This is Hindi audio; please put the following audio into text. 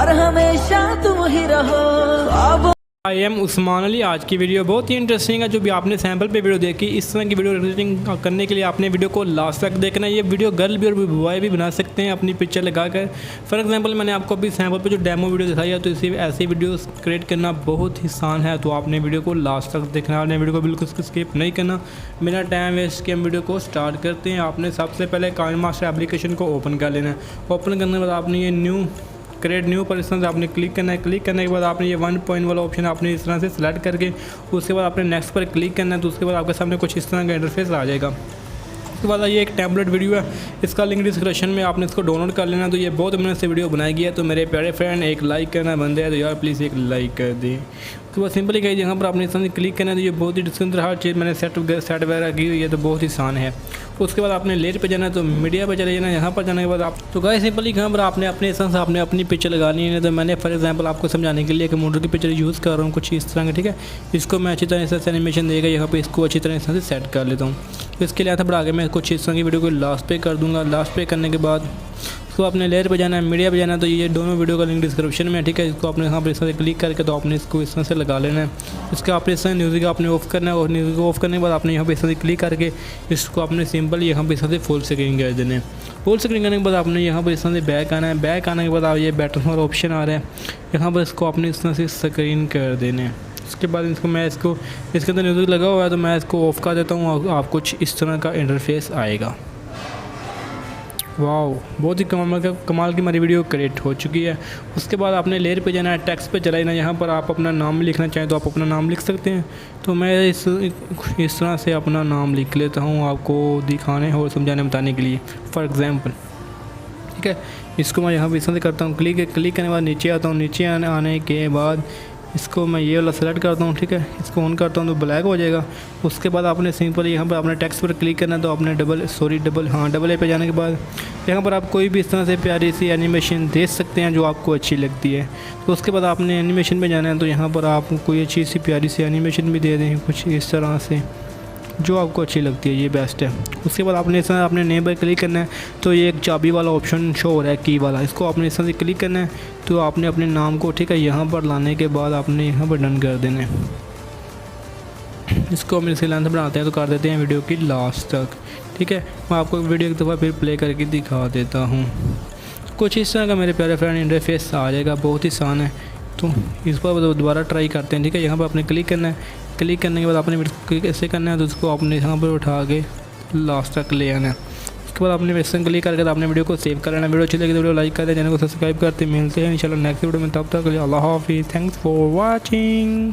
और हमेशा तुम ही रहो। I am Usman Ali. आज की वीडियो बहुत ही इंटरेस्टिंग है। जो भी आपने सैम्पल पे वीडियो देखी, इस तरह की वीडियो एडिटिंग करने के लिए आपने वीडियो को लास्ट तक देखना है। ये वीडियो गर्ल भी और बॉय भी बना सकते हैं अपनी पिक्चर लगाकर। फॉर एग्जांपल मैंने आपको अभी सैम्पल पे जो डेमो वीडियो दिखाई है, तो इसी ऐसी वीडियोस क्रिएट करना बहुत ही आसान है। तो आपने वीडियो को लास्ट तक देखना, आपने वीडियो को बिल्कुल स्किप नहीं करना। बिना टाइम वेस्ट के हम वीडियो को स्टार्ट करते हैं। आपने सबसे पहले काइनमास्टर एप्लीकेशन को ओपन कर लेना है। ओपन करने के बाद आपने ये क्रिएट न्यू पर इस तरह से आपने क्लिक करना है। क्लिक करने के बाद आपने ये 1 पॉइंट वाला ऑप्शन आपने इस तरह से सिलेक्ट करके उसके बाद आपने नेक्स्ट पर क्लिक करना है। तो उसके बाद आपके सामने कुछ इस तरह का इंटरफेस आ जाएगा। उसके बाद ये एक टेम्पलेट वीडियो है, इसका लिंक डिस्क्रिप्शन में, आपने इसको डाउनलोड कर लेना। तो ये बहुत मैंने से वीडियो बनाई गई है। तो मेरे प्यारे फ्रेंड, एक लाइक करना बंदे है तो यार प्लीज़ एक लाइक कर दें। उसके बाद सिंपली कही यहाँ पर आपने इस तरह से क्लिक करना है। तो ये बहुत ही डिस्क्रिप्शन हर चीज़ मैंने सेट वगैरह की हुई है, तो बहुत ही आसान है। उसके बाद आपने लेयर पे जाना है, तो मीडिया पे चले जाना है। यहाँ पर जाने के बाद आप तो गाइस सिंपली यहाँ पर आपने अपने हिसाब से आपने अपनी पिक्चर लगानी है। तो मैंने फॉर एग्जांपल आपको समझाने के लिए एक मॉडल की पिक्चर यूज़ कर रहा हूँ कुछ इस तरह का, ठीक है। इसको मैं अच्छी तरह से एनिमेशन देगा यहाँ पे, इसको अच्छी तरह से सेट कर लेता हूँ। तो इसके लिए बढ़ा के मैं कुछ इस तरह की वीडियो को लास्ट पे कर दूँगा। लास्ट पे करने के बाद उसको आपने लेयर पे जाना है, मीडिया पे जाना है। तो ये दोनों वीडियो का लिंक डिस्क्रिप्शन में है, ठीक है। इसको आपने यहाँ पर इस तरह से क्लिक करके तो आपने इसको इस तरह से लगा लेना है। इसका आपने इस तरह म्यूज़िक आपने ऑफ करना है, और म्यूज़िक ऑफ करने के बाद आपने यहाँ पे इस तरह से क्लिक करके इसको आपने सिंपल यहाँ पे इस तरह से फुल स्क्रीन कर देना है। फुल स्क्रीन करने के बाद आपने यहाँ पर इस तरह से बैक आना है। बैक आने के बाद आप ये बैटन वाला ऑप्शन आ रहा है, यहाँ पर इसको आपने इस तरह से स्क्रीन कर देना है। उसके बाद इसको इसके अंदर म्यूज़िक लगा हुआ है, तो मैं इसको ऑफ कर देता हूँ। आप कुछ इस तरह का इंटरफेस आएगा। वाओ, बहुत ही कमाल की हमारी वीडियो क्रिएट हो चुकी है। उसके बाद आपने लेयर पे जाना है, टेक्स्ट पे चला जाना। यहाँ पर आप अपना नाम लिखना चाहें तो आप अपना नाम लिख सकते हैं। तो मैं इस तरह से अपना नाम लिख लेता हूँ आपको दिखाने और समझाने बताने के लिए। फॉर एग्जांपल, ठीक है, इसको मैं यहाँ पर इस तरह से करता हूँ। क्लिक करने के बाद नीचे आता हूँ। नीचे आने के बाद इसको मैं ये वाला सेलेक्ट करता हूँ, ठीक है। इसको ऑन करता हूँ तो ब्लैक हो जाएगा। उसके बाद आपने सिंपल यहाँ पर अपने टेक्स्ट पर क्लिक करना है। तो आपने डबल ए पे जाने के बाद यहाँ पर आप कोई भी इस तरह से प्यारी सी एनिमेशन दे सकते हैं जो आपको अच्छी लगती है। तो उसके बाद आपने एनिमेशन पे जाना है। तो यहाँ पर आप कोई अच्छी सी प्यारी सी एनिमेशन भी दे दें कुछ इस तरह से जो आपको अच्छी लगती है, ये बेस्ट है। उसके बाद आपने इस तरह अपने नेम पर क्लिक करना है। तो ये एक चाबी वाला ऑप्शन शो हो रहा है, की वाला, इसको आपने इस तरह से क्लिक करना है। तो आपने अपने नाम को, ठीक है, यहाँ पर लाने के बाद आपने यहाँ पर डन कर देना है। इसको हम इसके लेंथ बनाते हैं तो कर देते हैं वीडियो की लास्ट तक, ठीक है। मैं आपको वीडियो एक दफ़ा फिर प्ले करके दिखा देता हूँ। कुछ इस तरह का मेरे प्यारे फ्रेंड इंटरफेस आ जाएगा, बहुत ही आसान है। तो इस पर दोबारा ट्राई करते हैं, ठीक है। यहाँ पर आपने क्लिक करना है। क्लिक करने के बाद आपने कैसे करना है, तो उसको आपने यहाँ पर उठा के लास्ट तक ले आना है। उसके बाद आपने वैसे क्लिक करके आपने वीडियो को सेव कर लेना। वीडियो अच्छी लगी तो वीडियो लाइक करते, चैनल को सब्सक्राइब करते। मिलते हैं इंशाल्लाह नेक्स्ट वीडियो में, तब तक अल्लाह हाफिज़। Thanks for watching.